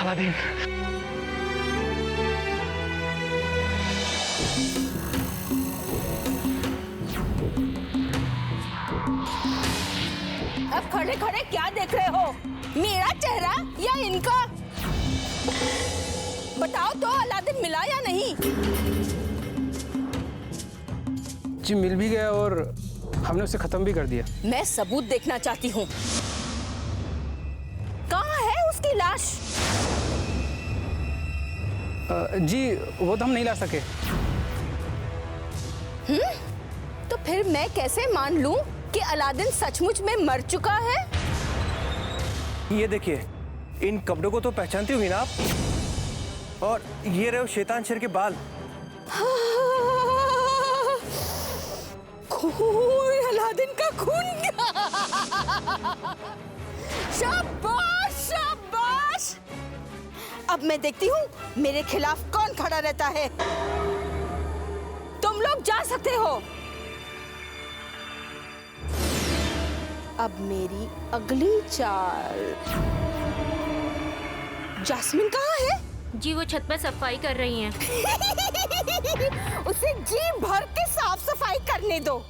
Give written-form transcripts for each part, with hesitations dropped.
Aladdin, अब खड़े खड़े क्या देख रहे हो? मेरा चेहरा या इनका? बताओ तो, अलादीन मिला या नहीं? जी मिल भी गया और हमने उसे खत्म भी कर दिया। मैं सबूत देखना चाहती हूँ। कहाँ है उसकी लाश? जी वो तो हम नहीं ला सके। तो फिर मैं कैसे मान लूं कि अलादीन सचमुच में मर चुका है? ये देखिए, इन कपड़ों को तो पहचानती हुई ना आप? और ये रहे शैतान शेर के बाल। खून, अलादीन का खून। शाबाश शाबाश। अब मैं देखती हूँ मेरे खिलाफ कौन खड़ा रहता है। तुम लोग जा सकते हो। अब मेरी अगली चाल। जास्मिन कहाँ है? जी वो छत पर सफाई कर रही हैं। उसे जी भर के साफ सफाई करने दो।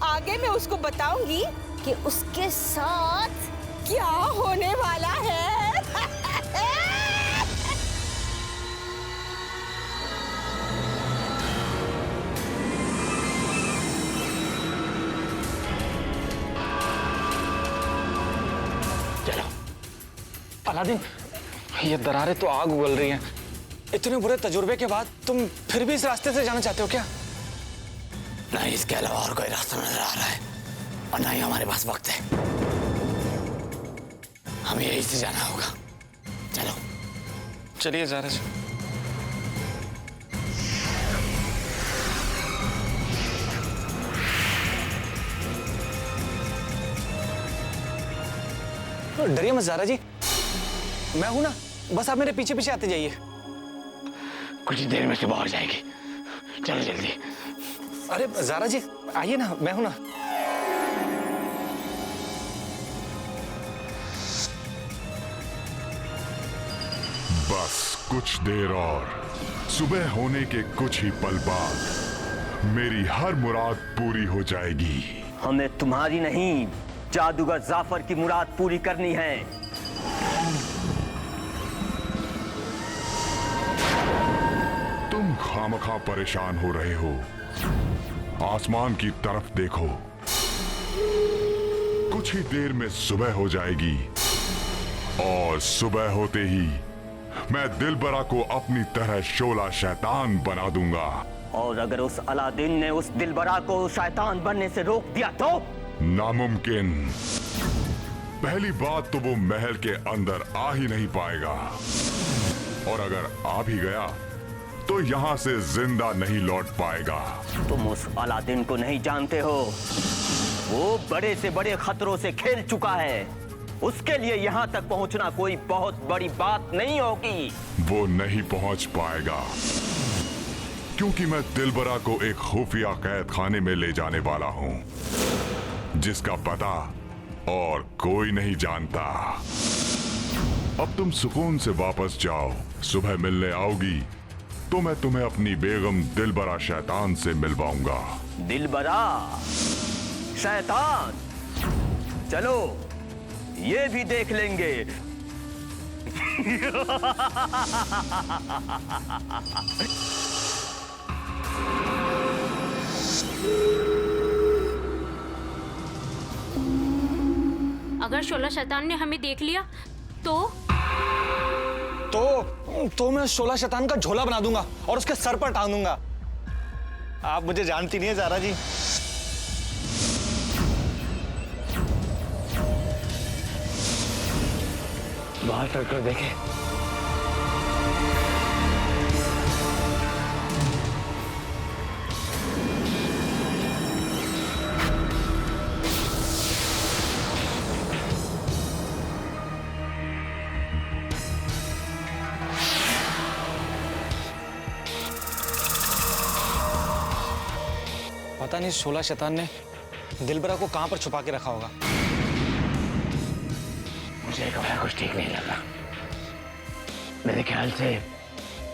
आगे मैं उसको बताऊंगी कि उसके साथ क्या होने वाला है। चलो अलादीन, ये दरारें तो आग उगल रही हैं। इतने बुरे तजुर्बे के बाद तुम फिर भी इस रास्ते से जाना चाहते हो क्या? नहीं, इसके अलावा और कोई रास्ता नजर आ रहा है और ना ही हमारे पास वक्त है। हमें यहीं से जाना होगा। चलो चलिए जा रहे। डरिए मत ज़ारा जी, मैं हूं ना, बस आप मेरे पीछे पीछे आते जाइए। कुछ देर में सुबह हो जाएगी, चलो जल्दी। अरे ज़ारा जी आइए ना, मैं हूं ना। बस कुछ देर और, सुबह होने के कुछ ही पल बाद मेरी हर मुराद पूरी हो जाएगी। हमें तुम्हारी नहीं, जादूगर जाफर की मुराद पूरी करनी है। तुम खामखा परेशान हो रहे हो। आसमान की तरफ देखो, कुछ ही देर में सुबह हो जाएगी और सुबह होते ही मैं दिलबरा को अपनी तरह शोला शैतान बना दूंगा। और अगर उस अलादीन ने उस दिलबरा को शैतान बनने से रोक दिया तो? नामुमकिन। पहली बात तो वो महल के अंदर आ ही नहीं पाएगा, और अगर आ भी गया तो यहाँ से जिंदा नहीं लौट पाएगा। तुम उस अलादीन को नहीं जानते हो। वो बड़े से बड़े खतरों से खेल चुका है। उसके लिए यहाँ तक पहुँचना कोई बहुत बड़ी बात नहीं होगी। वो नहीं पहुँच पाएगा, क्योंकि मैं दिलबरा को एक खुफिया कैद खाने में ले जाने वाला हूँ, जिसका पता और कोई नहीं जानता। अब तुम सुकून से वापस जाओ। सुबह मिलने आओगी तो मैं तुम्हें अपनी बेगम दिलबरा शैतान से मिलवाऊंगा। दिलबरा शैतान, चलो ये भी देख लेंगे। अगर शोला शैतान ने हमें देख लिया तो मैं शोला शैतान का झोला बना दूंगा और उसके सर पर टांग दूंगा। आप मुझे जानती नहीं है ज़ारा जी। बाहर कर देखे। पता नहीं शोला शैतान ने दिलबरा को कहां पर छुपा के रखा होगा। मुझे कुछ ठीक नहीं लग रहा। मेरे ख्याल से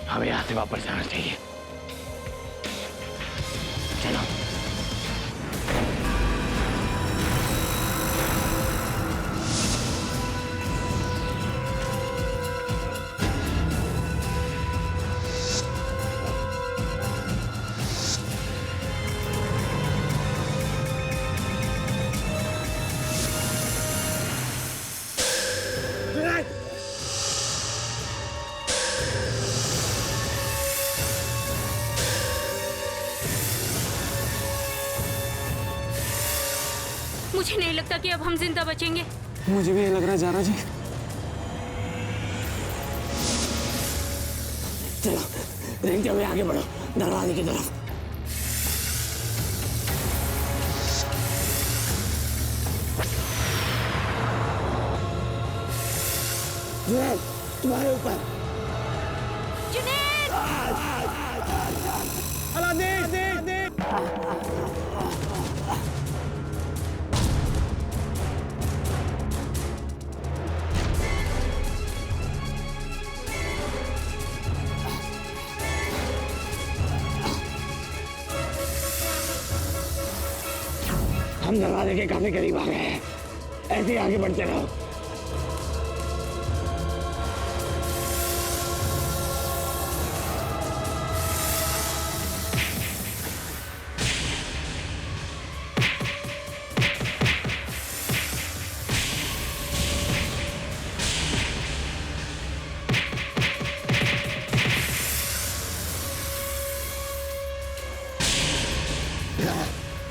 हमें यहाँ से वापस जाना चाहिए। चलो। मुझे नहीं लगता कि अब हम जिंदा बचेंगे। मुझे भी ये लग रहा है जारा जी। चलो रिंकी, अभी आगे बढ़ो दरवाजे की तरफ। जुनैद, तुम्हारे ऊपर। जुनैद! हम दरवाजे के काफी करीब आ गए हैं, ऐसे ही आगे बढ़ते रहो।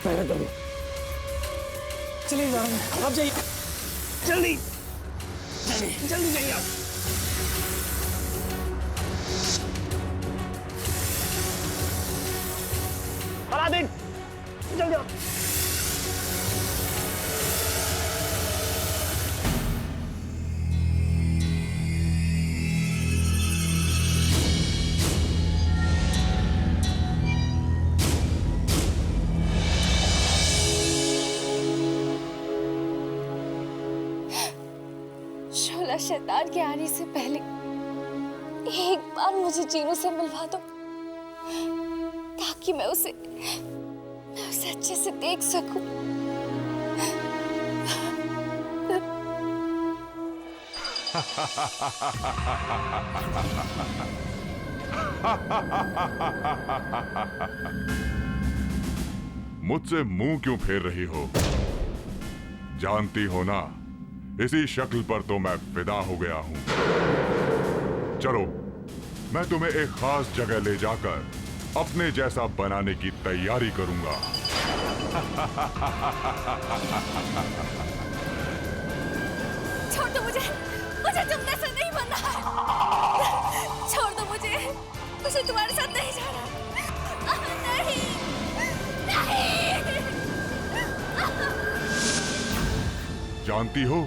पहले तुम चलिए जारा जी, आप जाइए। जल्दी जल्दी जल्दी जाइए आप। अलादीन, जल्दी आओ। शोला शैतान के आने से पहले एक बार मुझे जीनू से मिलवा दो, ताकि मैं उसे अच्छे से देख सकूं। मुझसे मुंह क्यों फेर रही हो? जानती हो ना, इसी शक्ल पर तो मैं फिदा हो गया हूं। चलो, मैं तुम्हें एक खास जगह ले जाकर अपने जैसा बनाने की तैयारी करूंगा। छोड़ दो मुझे, मुझे तुम जैसा नहीं बनना है। छोड़ दो मुझे तुम्हारे साथ नहीं जाना। नहीं, नहीं। जानती हो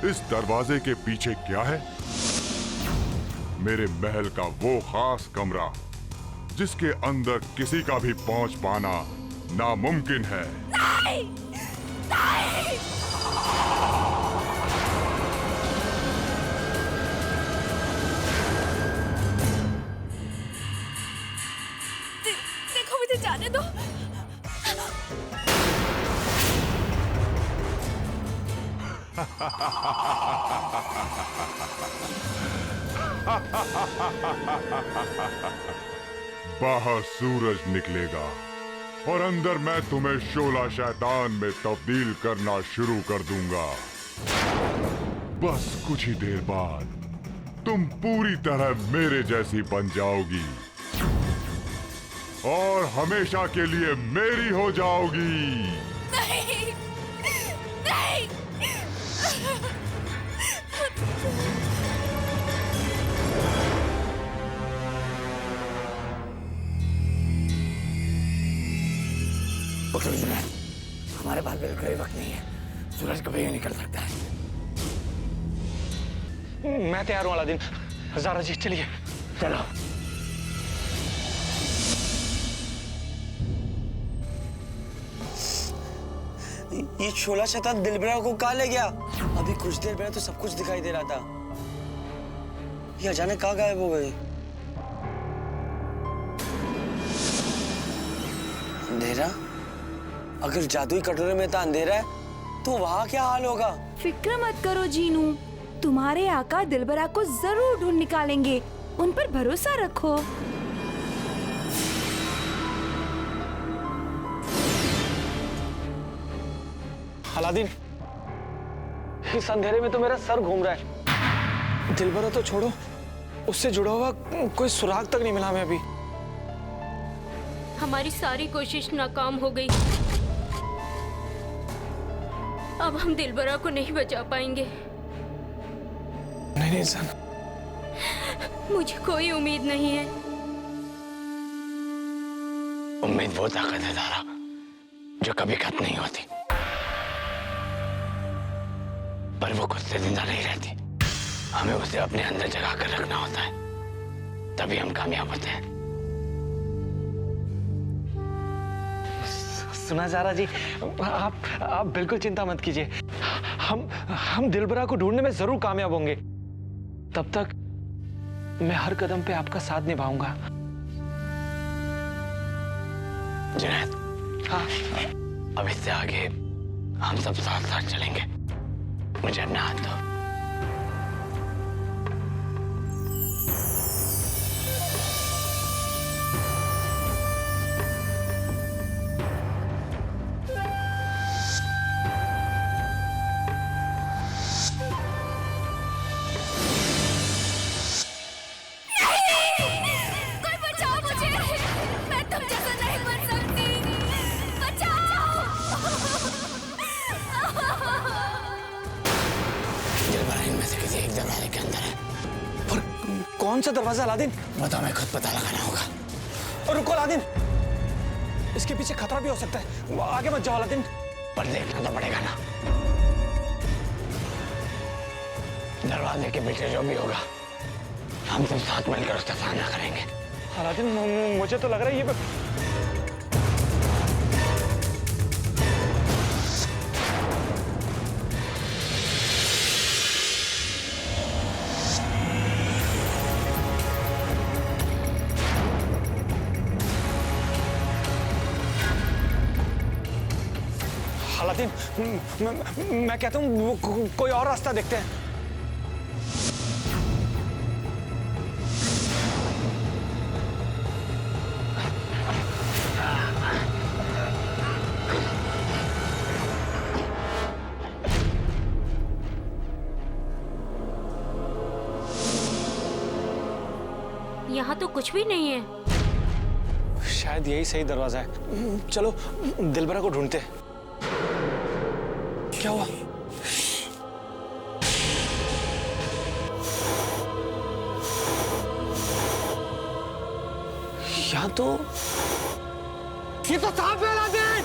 इस दरवाजे के पीछे क्या है? मेरे महल का वो खास कमरा जिसके अंदर किसी का भी पहुंच पाना नामुमकिन है। नहीं, नहीं। देखो, मुझे जाने दो। बाहर सूरज निकलेगा और अंदर मैं तुम्हें शोला शैतान में तब्दील करना शुरू कर दूंगा। बस कुछ ही देर बाद तुम पूरी तरह मेरे जैसी बन जाओगी और हमेशा के लिए मेरी हो जाओगी। नहीं, नहीं। उठो जुनैद, हमारे पास बिल्कुल कोई वक्त नहीं है। सूरज कभी भी निकल सकता है। मैं तैयार हूँ अलादीन। जारा जी चलिए। चलो। ये शोला शैतान दिलबरा को कहाँ ले गया? अभी कुछ देर पहले तो सब कुछ दिखाई दे रहा था। ये अचानक कहाँ गायब हो गई? अंधेरा? अगर जादुई कटोरे में इतना अंधेरा है तो वहाँ क्या हाल होगा? फिक्र मत करो जीनू, तुम्हारे आका दिलबरा को जरूर ढूंढ निकालेंगे, उन पर भरोसा रखो। अलादीन, इस अंधेरे में तो मेरा सर घूम रहा है। दिलबरा तो छोड़ो, उससे जुड़ा हुआ कोई सुराग तक नहीं मिला हमें अभी। हमारी सारी कोशिश नाकाम हो गई। अब हम दिलबरा को नहीं बचा पाएंगे। नहीं सन, मुझे कोई उम्मीद नहीं है। उम्मीद वो ताकत है तारा जो कभी खत्म नहीं होती, पर वो खुद से जिंदा नहीं रहती। हमें उसे अपने अंदर जगा कर रखना होता है, तभी हम कामयाब होते हैं। सुना जारा जी, आप बिल्कुल चिंता मत कीजिए। हम दिलबरा को ढूंढने में जरूर कामयाब होंगे। तब तक मैं हर कदम पे आपका साथ निभाऊंगा। जुनैद, हाँ, अब इससे आगे हम सब साथ साथ चलेंगे। मुझे अपना हाथ दो। कोई बचाओ मुझे, मैं तुम जैसा नहीं बन सकती। बचाओ। दिलबरा इनमें से किसी एक दरवाजे के अंदर है। पर कौन सा दरवाजा अलादीन? वो तो हमें खुद पता लगाना होगा। और रुको अलादीन, इसके पीछे खतरा भी हो सकता है। आगे मत जाओ अलादीन। पर देखना तो पड़ेगा ना। दरवाजे के पीछे जो भी होगा, हम सब साथ मिलकर उसका सामना करेंगे। अलादीन, मुझे तो लग रहा है ये अलादीन, मैं कहता हूँ कोई और रास्ता देखते हैं। यहाँ तो कुछ भी नहीं है। शायद यही सही दरवाजा है। चलो दिलबरा को ढूंढते हैं। क्या हुआ? यहाँ तो ये तो सांप है अलादीन!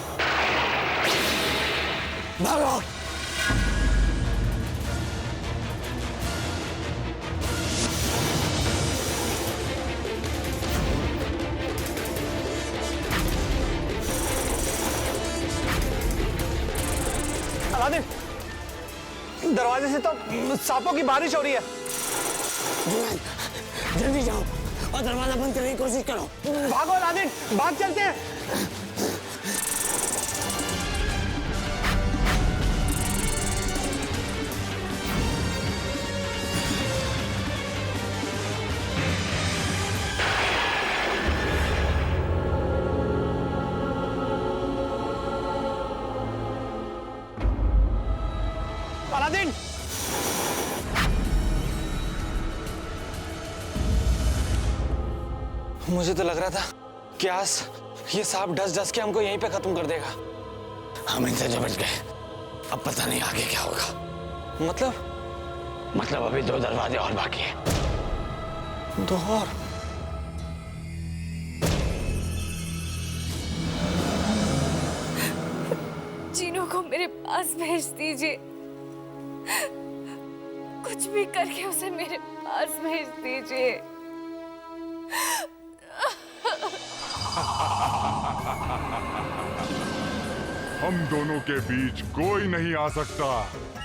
भागो! अलादीन, दरवाजे से तो सांपों की बारिश हो रही है। जल्दी जाओ और दरवाजा बंद करने की कोशिश करो। भागो अलादीन, भाग चलते हैं। अलादीन, मुझे तो लग रहा था कि आज ये सांप डस के हमको यहीं पे खत्म कर देगा। हम इनसे जो बच गए, अब पता नहीं आगे क्या होगा। मतलब अभी 2 दरवाजे और बाकी हैं। 2 और? जीनू को मेरे पास भेज दीजिए, कुछ भी करके उसे मेरे पास भेज दीजिए। हम दोनों के बीच कोई नहीं आ सकता,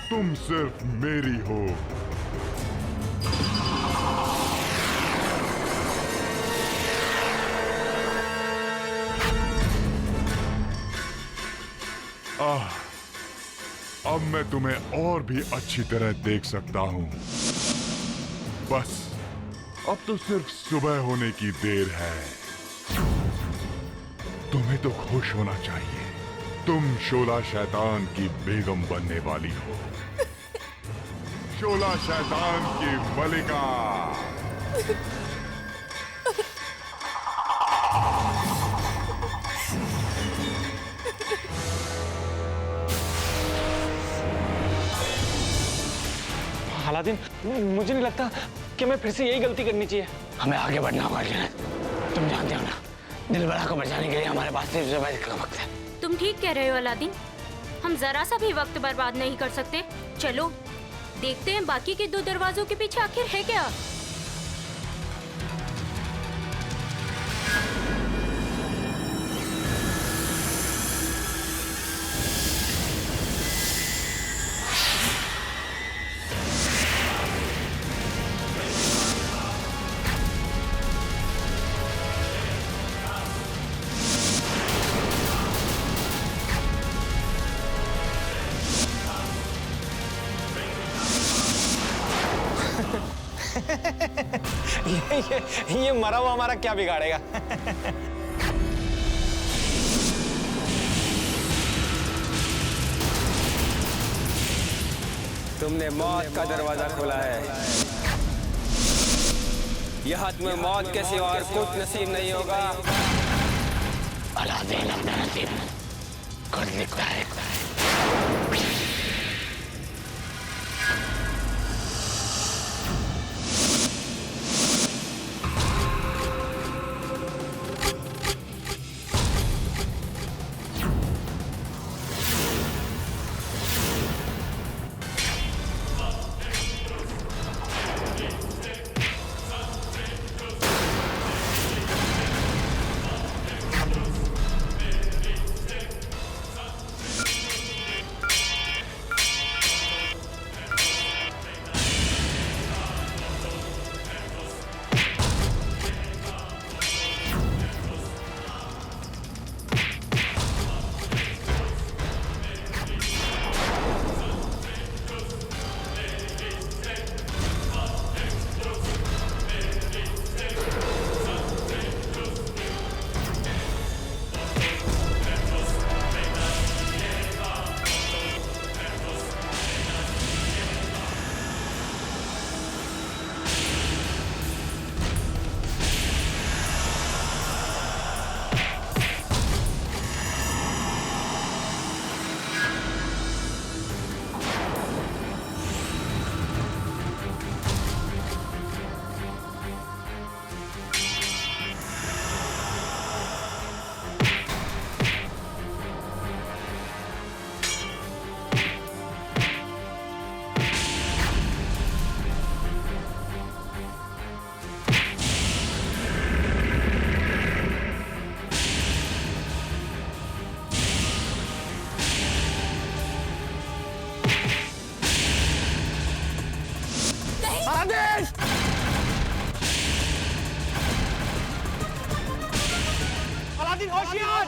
तुम सिर्फ मेरी हो। अब मैं तुम्हें और भी अच्छी तरह देख सकता हूं। बस अब तो सिर्फ सुबह होने की देर है। तुम्हें तो खुश होना चाहिए, तुम शोला शैतान की बेगम बनने वाली हो। शोला शैतान की मलिका। अलादीन, मुझे नहीं लगता कि मैं फिर से यही गलती करनी चाहिए। हमें आगे बढ़ना होगा जुनैद। तुम जानते हो ना, दिलबरा को बचाने के लिए हमारे पास सिर्फ जुबैर का वक्त है। तुम ठीक कह रहे हो अलादीन, हम जरा सा भी वक्त बर्बाद नहीं कर सकते। चलो देखते हैं बाकी के 2 दरवाजों के पीछे आखिर है क्या। ये मरा हुआ हमारा क्या बिगाड़ेगा। तुमने मौत का दरवाजा खोला है। यहाँ तुम्हें मौत के सिवा और कुछ नसीब नहीं होगा। अलादीन, अपना नसीब खुद लिखता है। अलादीन होशियार!